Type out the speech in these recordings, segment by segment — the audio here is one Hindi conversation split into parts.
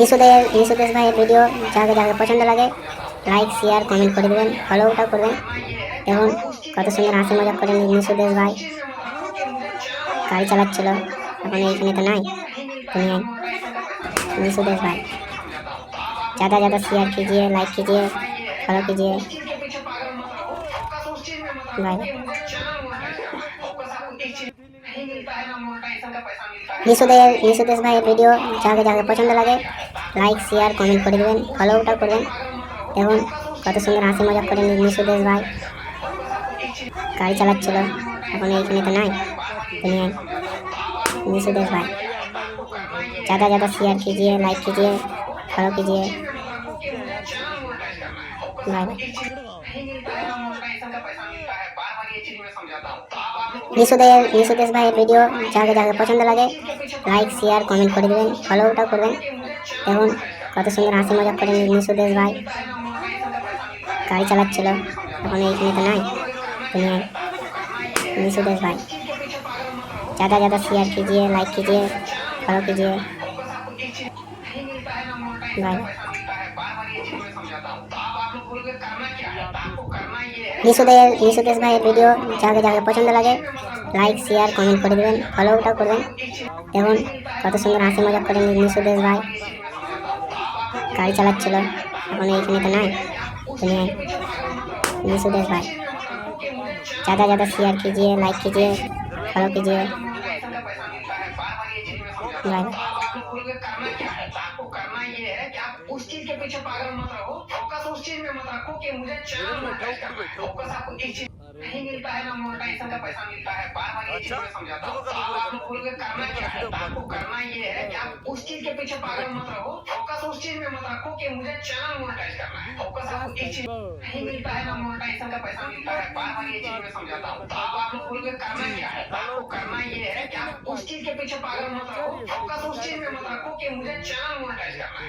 নিশুদেশ ভাইয়ের ভিডিও যাকে যাকে পছন্দ লাগে লাইক শেয়ার কমেন্ট করে দেবেন, ফলোটা করবেন। দেখুন কত সুন্দর হাসি মজাক করেন নিশুদেশ ভাই। গাড়ি চালাচ্ছিল, এখন এইখানে তো নাই दुनिया। निशुदेश भाई ज़्यादा ज़्यादा शेयर कीजिए, लाइक कीजिए, फॉलो कीजिए भाई। নিশুদেশ ভাইয়ের ভিডিও যাকে যাকে পছন্দ লাগে লাইক শেয়ার কমেন্ট করে দেবেন, ফলোটা করবেন। দেখুন কত সুন্দর হাসি মজাক করেন নিশুদেশ ভাই। গাড়ি চালাচ্ছিল, এখন এইখানে তো নাই দুনিয়ায়। निशुदेश भाई ज़्यादा ज़्यादा शेयर कीजिए, लाइक कीजिए, फॉलो कीजिए भाई। নিশুদেশ ভাইয়ের ভিডিও যাকে যাকে পছন্দ লাগে লাইক শেয়ার কমেন্ট করে দেবেন, ফলোটা করবেন। দেখুন কত সুন্দর হাসি মজাক করেন নিশুদেশ ভাই। গাড়ি চালাচ্ছিল, এখন এইখানে তো নাই দুনিয়ায়। निशुदेश भाई ज़्यादा ज़्यादा शेयर कीजिए, लाइक कीजिए, फॉलो कीजिए भाई। নিশুদেশ ভাইয়ের ভিডিও যাকে যাকে পছন্দ লাগে লাইক শেয়ার কমেন্ট করে দেবেন, ফলোটা করবেন। দেখুন কত সুন্দর হাসি মজাক করেন নিশুদেশ ভাই। গাড়ি চালাচ্ছিল, এখন এইখানে তো নাই দুনিয়ায়। निशुदेश भाई ज़्यादा ज़्यादा शेयर कीजिए, लाइक कीजिए, फॉलो कीजिए भाई। उस चीज के पीछे पागल मत रहो, फोकस उस चीज में मत रखो कि मुझे चैनल मोनेटाइज करना है। फोकस आपको एक चीज नहीं मिलता है ना, मोनेटाइजेशन का पैसा मिलता है। बार बार ये चीज मैं समझाता हूँ। आप लोग बोलोगे करना क्या है, तो आपको करना ये है कि आप उस चीज के पीछे पागल मत रहो, फोकस उस चीज में मत रखो कि मुझे चैनल मोनेटाइज करना है। फोकस आपको एक चीज नहीं मिलता है ना, मोनेटाइजेशन का पैसा मिलता है। बार बार ये चीज मैं समझाता हूँ। आप लोग बोलोगे करना क्या है, तो आपको करना ये है कि आप उस चीज के पीछे पागल मत रहो, फोकस उस चीज में मत रखो कि मुझे चैनल मोनेटाइज करना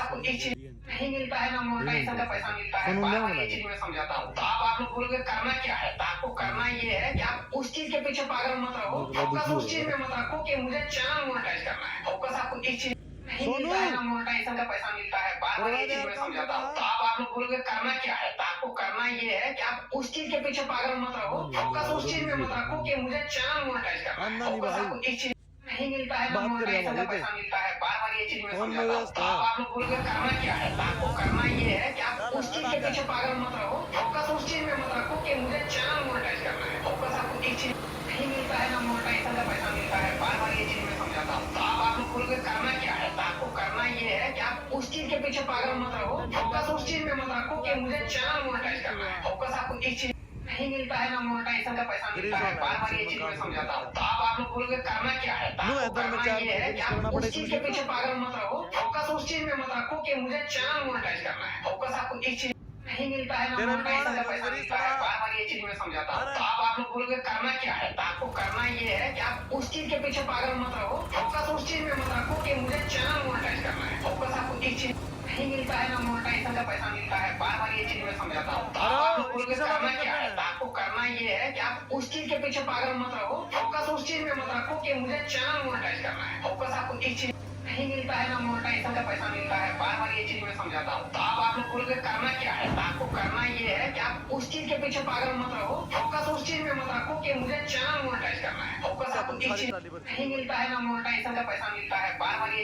है। फोकस आपको एक चीज नहीं मिलता है ना, मोनेटाइजेशन का पैसा मिलता है। बार बार ये चीज मैं समझाता हूँ। आप लोग बोलोगे करना क्या है, तो आपको करना ये है कि आप उस चीज के पीछे पागल मत रहो, फोकस उस चीज में मत रखो कि मुझे चैनल मोनेटाइज करना है। फोकस आपको एक चीज नहीं मिलता है ना, मोनेटाइजेशन का पैसा मिलता है। बार बार ये चीज मैं समझाता हूँ। आप लोग बोलोगे करना क्या है, तो आपको करना ये है कि आप उस चीज के पीछे पागल मत रहो, फोकस उस चीज में मत रखो कि मुझे चैनल मोनेटाइज करना है। फोकस आपको एक चीज नहीं मिलता है ना, मोनेटाइजेशन का पैसा मिलता है। बार बार ये चीज मैं समझाता हूँ। आप लोग बोलोगे करना क्या है, तो आपको करना ये है कि आप उस चीज के पीछे पागल मत रहो, फोकस उस चीज में मत रखो कि मुझे चैनल मोनेटाइज करना है। फोकस आपको एक चीज नहीं मिलता है ना, मोनेटाइजेशन का पैसा मिलता है। बार बार ये चीज मैं समझाता हूँ। आप लोग बोलोगे करना क्या है, तो आपको करना ये है कि आप उस चीज के पीछे पागल मत रहो, फोकस उस चीज में मत रखो कि मुझे चैनल मोनेटाइज करना है। फोकस आपको एक चीज नहीं मिलता है ना, मोनेटाइजेशन का पैसा मिलता है। बार बार ये चीज मैं समझाता हूँ। आप लोग बोलोगे करना क्या है, तो आपको करना ये है कि आप उस चीज के पीछे पागल मत रहो, फोकस उस चीज में मत रखो कि मुझे चैनल मोनेटाइज करना है। फोकस आपको एक चीज नहीं मिलता है ना, मोनेटाइजेशन का पैसा मिलता है। बार बार ये चीज मैं समझाता हूँ। आप लोग बोलोगे करना क्या है, तो आपको करना ये है कि आप उस चीज के पीछे पागल मत रहो, फोकस उस चीज में मत रखो कि मुझे चैनल मोनेटाइज करना है। फोकस आपको एक चीज नहीं मिलता है ना, मोनेटाइजेशन का पैसा मिलता है। बार बार ये चीज मैं समझाता हूँ। आप लोग बोलोगे करना क्या है, तो आपको करना ये है कि आप उस चीज के पीछे पागल मत रहो, फोकस उस चीज में मत रखो कि मुझे चैनल मोनेटाइज करना है। फोकस आपको एक चीज नहीं मिलता है ना, मोनेटाइजेशन का पैसा मिलता है। बार बार ये चीज मैं समझाता हूँ। आप लोग बोलोगे करना क्या है, तो आपको करना ये है कि आप उस चीज के पीछे पागल मत रहो, फोकस उस चीज में मत रखो कि मुझे चैनल मोनेटाइज करना है। फोकस आपको एक चीज नहीं मिलता है ना, मोनेटाइजेशन का पैसा मिलता है। बार बार ये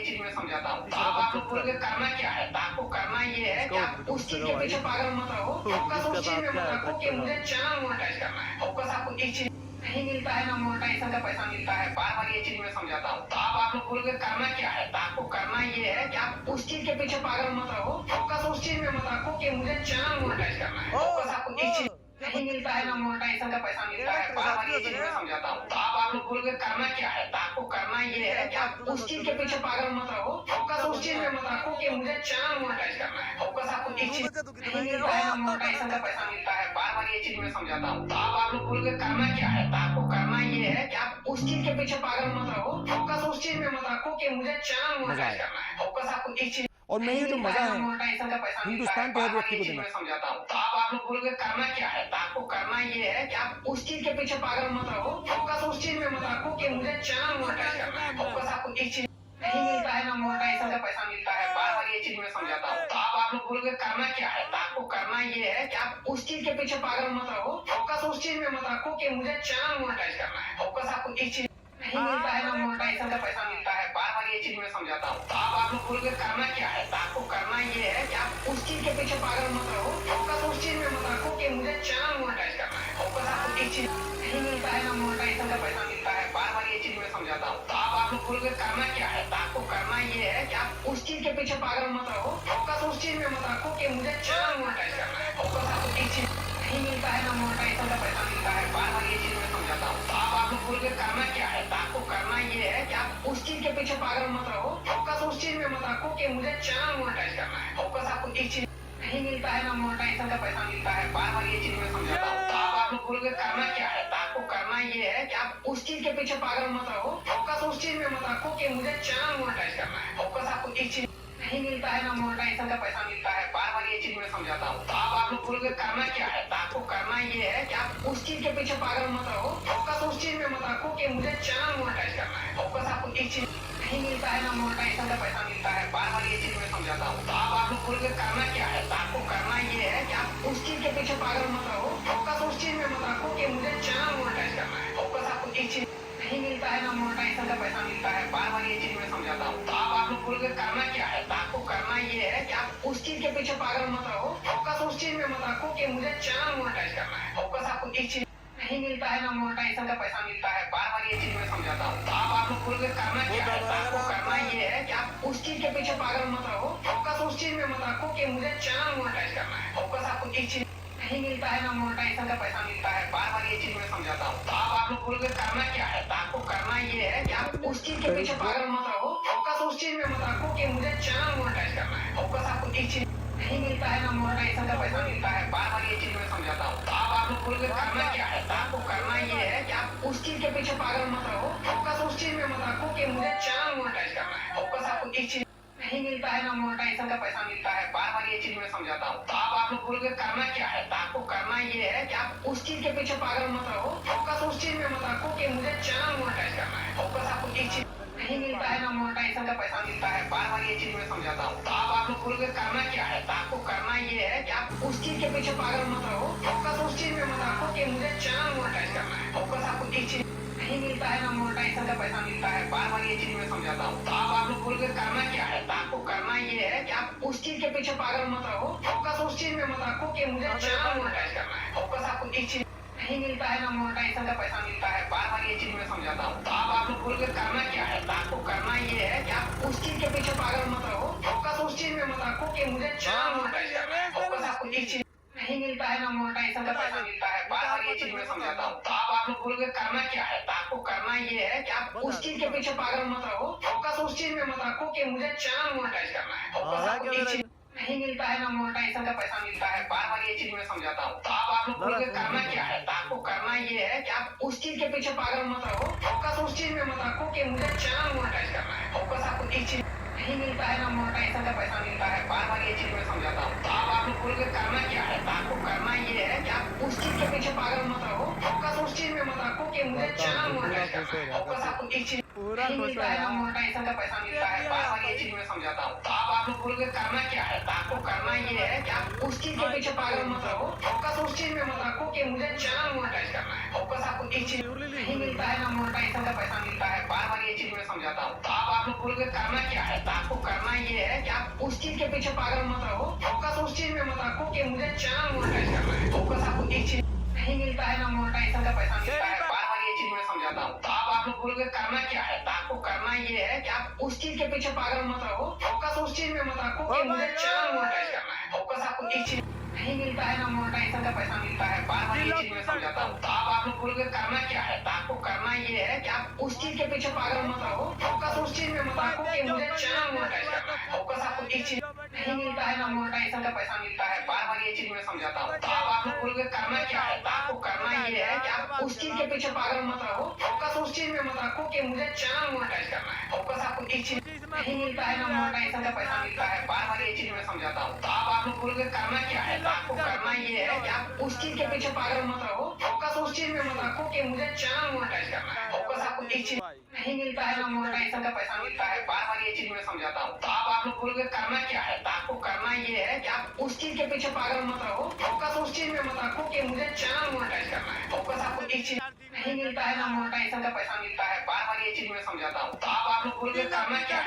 चीज मैं समझाता हूँ। आप लोग बोलोगे करना क्या है, तो आपको करना ये है कि आप उस चीज के पीछे पागल मत रहो, फोकस उस चीज में मत रखो कि मुझे चैनल मोनेटाइज करना है। फोकस आपको एक चीज नहीं मिलता है ना, मोनेटाइजेशन का पैसा मिलता है। बार बार ये चीज मैं समझाता हूँ। आप लोग बोलोगे करना क्या है, तो आपको करना ये है कि आप उस चीज के पीछे पागल मत रहो, फोकस उस चीज में मत रखो कि मुझे चैनल मोनेटाइज करना है। फोकस आपको एक चीज नहीं मिलता है ना, मोनेटाइजेशन का पैसा मिलता है। बार बार ये चीज मैं समझाता हूँ। आप लोग बोलोगे करना क्या है, तो आपको करना ये है कि आप उस चीज के पीछे पागल मत रहो, फोकस उस चीज में मत रखो कि मुझे चैनल मोनेटाइज करना है। फोकस आपको एक चीज नहीं मिलता है ना, मोनेटाइजेशन का पैसा मिलता है। बार बार ये चीज मैं समझाता हूँ। आप लोग बोलोगे करना क्या है, तो आपको करना ये है कि आप उस चीज के पीछे पागल मत रहो, फोकस उस चीज में मत रखो कि मुझे चैनल मोनेटाइज करना है। फोकस आपको एक चीज और मैं ये जो मजा है मोनेटाइजेशन का पैसा मिलता है। हिंदुस्तान के हर बार बार व्यक्ति ये को चीज देना मैं समझाता हूँ। आप लोग बोलोगे करना क्या है, तो आपको करना ये है कि आप उस चीज के पीछे पागल मत रहो, फोकस उस चीज में मत रखो कि मुझे चैनल मोनेटाइज करना है। फोकस आपको एक चीज नहीं मिलता है ना, मोनेटाइजेशन का पैसा मिलता है। बार बार चीज मैं समझाता हूँ। तो अब आप लोग बोलोगे करना क्या है, तो आपको करना ये है कि आप उस चीज के पीछे पागल मत रहो, फोकस उस चीज में मत रखो कि मुझे चैनल मोनेटाइज करना है। फोकस आपको इस चीज नहीं मिलता है ना मोनेटाइजेशन का पैसा मिलता है, बार बार ये चीज मैं समझाता हूँ। तो अब आप लोग बोलोगे करना क्या है, तो आपको करना ये है कि आप उस चीज के पीछे पागल मत रहो, फोकस उस चीज में मत रखो कि मुझे चैनल मोनेटाइज करना है। फोकस आपको इस चीज नहीं मिलता है ना मोनेटाइजेशन का पैसा मिलता है, बार बार ये चीज मैं समझाता हूँ। तो अब आप लोग बोलोगे करना क्या है, तो आपको करना ये है कि आप उस चीज के पीछे पागल मत रहो, फोकस उस चीज में मत रखो कि मुझे चैनल मोनेटाइज करना है। फोकस आपको इस चीज नहीं मिलता है ना मोनेटाइजेशन का पैसा मिलता है, बार बार ये चीज मैं समझाता हूँ। तो अब आप लोग बोलोगे करना क्या है, तो आपको करना ये है कि आप उस चीज के पीछे पागल मत रहो, फोकस उस चीज में मत रखो कि मुझे चैनल मोनेटाइज करना है। फोकस आपको इस चीज नहीं मिलता है ना मोनेटाइजेशन का पैसा मिलता है, बार बार ये चीज मैं समझाता हूँ। तो अब आप लोग बोलोगे करना क्या है, तो आपको करना ये है कि आप उस चीज के पीछे पागल मत रहो, फोकस उस चीज में मत रखो कि मुझे चैनल मोनेटाइज करना है। फोकस आपको इस चीज नहीं मिलता है ना मोनेटाइजेशन का पैसा मिलता है, बार बार ये चीज मैं समझाता हूँ। तो अब आप लोग बोलोगे करना क्या है, तो आपको करना ये है कि आप उस चीज के पीछे पागल मत रहो, फोकस उस चीज में मत रखो कि मुझे चैनल मोनेटाइज करना है। फोकस आपको इस चीज नहीं मिलता है ना मोनेटाइजेशन का पैसा मिलता है, बार बार ये चीज मैं समझाता हूँ। तो अब आप लोग बोलोगे करना क्या है, तो आपको करना ये है कि आप उस चीज के पीछे पागल मत रहो, फोकस उस चीज में मत रखो कि मुझे चैनल मोनेटाइज करना है। फोकस आपको इस चीज नहीं मिलता है ना मोनेटाइजेशन का पैसा मिलता है, बार बार ये चीज मैं समझाता हूँ। तो अब आप लोग बोलोगे करना क्या है, तो आपको करना ये है कि आप उस चीज के पीछे पागल मत रहो, फोकस उस चीज में मत रखो कि मुझे चैनल मोनेटाइज करना है। फोकस आपको इस चीज नहीं मिलता है ना मोनेटाइजेशन का पैसा मिलता है, बार बार ये चीज मैं समझाता हूँ। तो अब आप लोग बोलोगे करना क्या है, तो आपको करना ये है कि आप उस चीज के पीछे पागल मत रहो, फोकस उस चीज में मत रखो कि मुझे चैनल मोनेटाइज करना है। फोकस आपको इस चीज नहीं मिलता है ना मोनेटाइजेशन का पैसा मिलता है, बार बार ये चीज मैं समझाता हूँ। तो अब आप लोग बोलोगे करना क्या है, तो आपको करना ये है कि आप उस चीज के पीछे पागल मत रहो, फोकस उस चीज में मत रखो कि मुझे चैनल मोनेटाइज करना है। फोकस आपको इस चीज नहीं मिलता है ना मोनेटाइजेशन का पैसा मिलता है, बार बार ये चीज मैं समझाता हूँ। तो अब आप लोग बोलोगे करना क्या है, तो आपको करना ये है कि आप उस चीज के पीछे पागल मत रहो, फोकस उस चीज में मत रखो कि मुझे चैनल मोनेटाइज करना है। फोकस आपको इस चीज नहीं मिलता है ना मोनेटाइजेशन का पैसा मिलता है, बार बार ये चीज मैं समझाता हूँ। तो अब आप लोग बोलोगे करना क्या है, तो आपको करना ये है कि आप उस चीज के पीछे पागल मत रहो, फोकस उस चीज में मत रखो कि मुझे चैनल मोनेटाइज करना है। फोकस आपको इस चीज नहीं मिलता है ना मोनेटाइजेशन का पैसा मिलता है, बार बार ये चीज मैं समझाता हूँ। तो अब आप लोग बोलोगे करना क्या है, तो आपको करना ये है कि आप उस चीज के पीछे पागल मत रहो, फोकस उस चीज में मत रखो कि मुझे चैनल मोनेटाइज करना है। फोकस आपको इस चीज नहीं मिलता है ना मोनेटाइजेशन का पैसा मिलता है, बार बार ये चीज मैं समझाता हूँ। तो अब आप लोग बोलोगे करना क्या है, तो आपको करना ये है कि आप उस चीज के पीछे पागल मत रहो, फोकस उस चीज में मत रखो कि मुझे चैनल मोनेटाइज करना है। फोकस आपको इस चीज नहीं मिलता है ना मोनेटाइजेशन का पैसा मिलता है, बार बार ये चीज मैं समझाता हूँ। तो अब आप लोग बोलोगे करना क्या है, तो आपको करना ये है कि आप उस चीज के पीछे पागल मत रहो, फोकस उस चीज में मत रखो कि मुझे चैनल मोनेटाइज करना है। फोकस आपको इस चीज नहीं मिलता है ना मोनेटाइजेशन का पैसा मिलता है, बार बार ये चीज मैं समझाता हूँ। तो अब आप लोग बोलोगे करना क्या है, तो आपको करना ये है कि आप उस चीज के पीछे पागल मत रहो, फोकस उस चीज में मत रखो कि मुझे चैनल मोनेटाइज करना है। फोकस आपको इस चीज नहीं मिलता है ना मोनेटाइजेशन का पैसा मिलता है, बार बार ये चीज मैं समझाता हूँ। तो अब आप लोग बोलोगे करना क्या है, तो आपको करना ये है कि आप उस चीज के पीछे पागल मत रहो, फोकस उस चीज में मत रखो कि मुझे चैनल मोनेटाइज करना है। फोकस आपको इस चीज नहीं मिलता है ना मोनेटाइजेशन का पैसा मिलता है, बार बार ये चीज मैं समझाता हूँ। तो अब आप लोग बोलोगे करना क्या है, तो आपको करना ये है कि आप उस चीज के पीछे पागल मत रहो, फोकस उस चीज में मत रखो कि मुझे चैनल मोनेटाइज करना है। फोकस आपको इस चीज नहीं मिलता है ना मोनेटाइजेशन का पैसा मिलता है, बार बार ये चीज मैं समझाता हूँ। तो अब आप लोग बोलोगे करना क्या है, तो आपको करना ये है कि आप उस चीज के पीछे पागल मत रहो, फोकस उस चीज में मत रखो कि मुझे चैनल मोनेटाइज करना है। फोकस आपको इस चीज नहीं मिलता है ना मोनेटाइजेशन का पैसा मिलता है, बार बार ये चीज मैं समझाता हूँ। तो अब आप लोग बोलोगे करना क्या है, तो आपको करना ये है कि आप उस चीज के पीछे पागल मत रहो, फोकस उस चीज में मत रखो कि मुझे चैनल मोनेटाइज करना है। फोकस आपको इस चीज नहीं मिलता है ना मोनेटाइजेशन का पैसा मिलता है, बार बार ये चीज मैं समझाता हूँ। तो अब आप लोग बोलोगे करना क्या है, तो आपको करना ये है कि आप उस चीज के पीछे पागल मत रहो, फोकस उस चीज में मत रखो कि मुझे चैनल मोनेटाइज करना है। फोकस आपको इस चीज नहीं मिलता है ना मोनेटाइजेशन का पैसा मिलता है, बार बार ये चीज मैं समझाता हूँ। तो अब आप लोग बोलोगे करना क्या है, तो आपको करना ये है कि आप उस चीज के पीछे पागल मत रहो, फोकस उस चीज में मत रखो कि मुझे चैनल मोनेटाइज करना है। फोकस आपको इस चीज नहीं मिलता है ना मोनेटाइजेशन का पैसा मिलता है, बार बार ये चीज मैं समझाता हूँ। तो अब आप लोग बोलोगे करना क्या है, तो आपको करना ये है कि आप उस चीज के पीछे पागल मत रहो, फोकस उस चीज में मत रखो कि मुझे चैनल मोनेटाइज करना है। फोकस आपको इस चीज नहीं मिलता है ना मोनेटाइजेशन का पैसा मिलता है, बार बार ये चीज मैं समझाता हूँ। तो अब आप लोग बोलोगे करना क्या है, तो आपको करना ये है कि आप उस चीज के पीछे पागल मत रहो, फोकस उस चीज में मत रखो कि मुझे चैनल मोनेटाइज करना है। फोकस आपको इस चीज नहीं मिलता है ना मोनेटाइजेशन का पैसा मिलता है, बार बार ये चीज मैं समझाता हूँ। तो आप लोग बोलोगे करना क्या है, तो आपको करना ये है कि आप उस चीज के पीछे पागल मत रहो, फोकस उस चीज में मत रखो कि मुझे चैनल मोनेटाइज करना है। फोकस आपको एक चीज नहीं मिलता है ना मोनेटाइजेशन का पैसा मिलता है, बार बार ये चीज मैं समझाता हूँ। तो आप लोग बोलोगे करना क्या है।